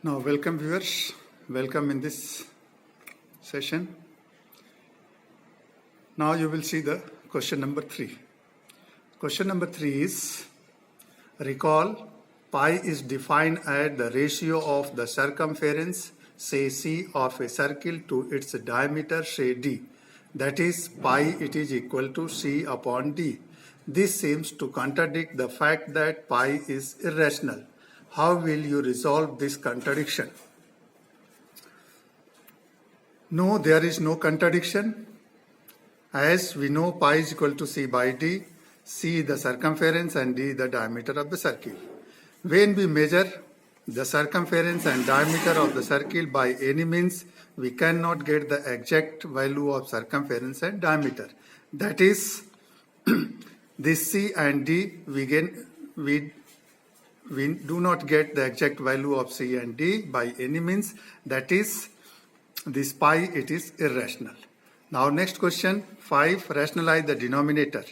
Now, welcome viewers, welcome in this session. Now you will see the question number 3. Question number 3 is, recall pi is defined as the ratio of the circumference, say C, of a circle to its diameter, say D. That is, pi it is equal to C upon D. This seems to contradict the fact that pi is irrational. How will you resolve this contradiction? No, there is no contradiction. As we know, pi is equal to C by D. C the circumference and D the diameter of the circle. When we measure the circumference and diameter of the circle by any means, we cannot get the exact value of circumference and diameter. That is, this C and D we do not get the exact value of C and D by any means. That is, this pi it is irrational. Now next question 5, rationalize the denominator.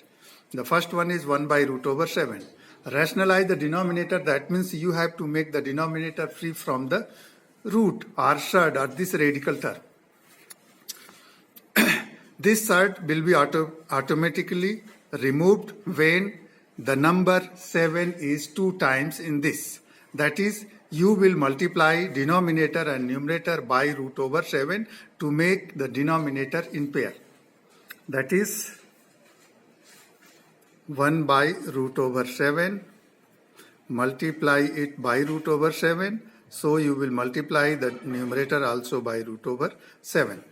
The first one is 1 by root over 7. Rationalize the denominator, that means you have to make the denominator free from the root or surd or this radical term. This surd will be automatically removed when the number 7 is 2 times in this. That is, you will multiply denominator and numerator by root over 7 to make the denominator in pair. That is 1 by root over 7, multiply it by root over 7. So you will multiply the numerator also by root over 7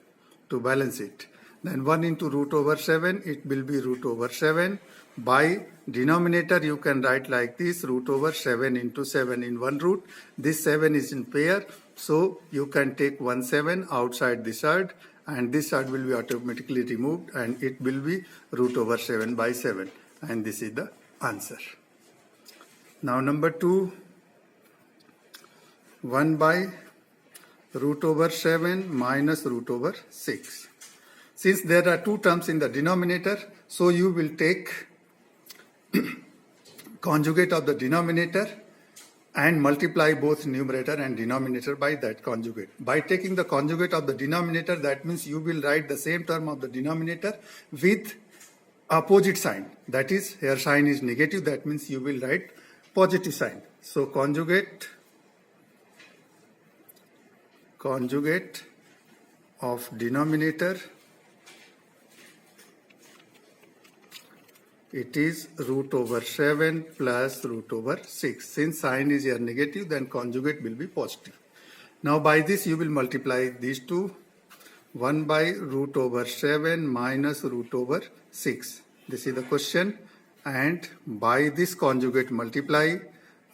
to balance it. Then 1 into root over 7, it will be root over 7. By denominator, you can write like this, root over 7 into 7 in one root. This 7 is in pair, so you can take 1 7 outside this surd, and this surd will be automatically removed, and it will be root over 7 by 7. And this is the answer. Now number 2, 1 by root over 7 minus root over 6. Since there are 2 terms in the denominator, so you will take conjugate of the denominator and multiply both numerator and denominator by that conjugate. By taking the conjugate of the denominator, that means you will write the same term of the denominator with opposite sign. That is, here sign is negative, that means you will write positive sign. So conjugate of denominator, it is root over 7 plus root over 6. Since sign is here negative, then conjugate will be positive. Now by this you will multiply these two. 1 by root over 7 minus root over 6. This is the question. And by this conjugate multiply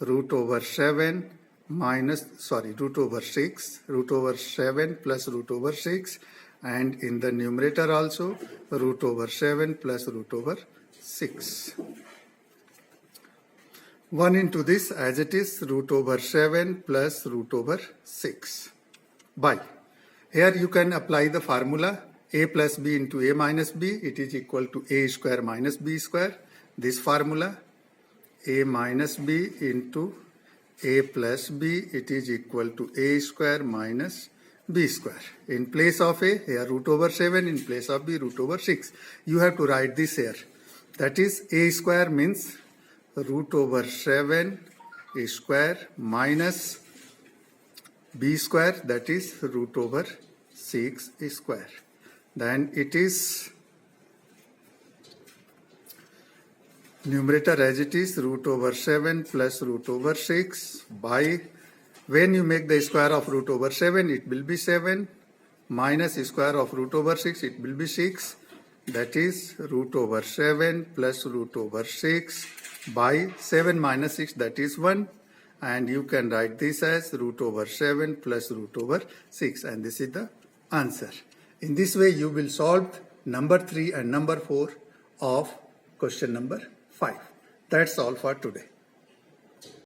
root over 7 root over 6. Root over 7 plus root over 6. And in the numerator also root over 7 plus root over 6. 1 into this as it is, root over 7 plus root over 6 by. Here you can apply the formula a plus b into a minus b, it is equal to a square minus b square. This formula a minus b into a plus b, it is equal to a square minus b square. In place of a, here root over 7, in place of b root over 6. You have to write this here. That is, a square means root over 7 square minus b square, that is root over 6 square. Then it is numerator as it is, root over 7 plus root over 6 by, when you make the square of root over 7, it will be 7 minus square of root over 6, it will be 6. That is root over 7 plus root over 6 by 7 minus 6, that is 1. And you can write this as root over 7 plus root over 6. And this is the answer. In this way, you will solve number 3 and number 4 of question number 5. That's all for today.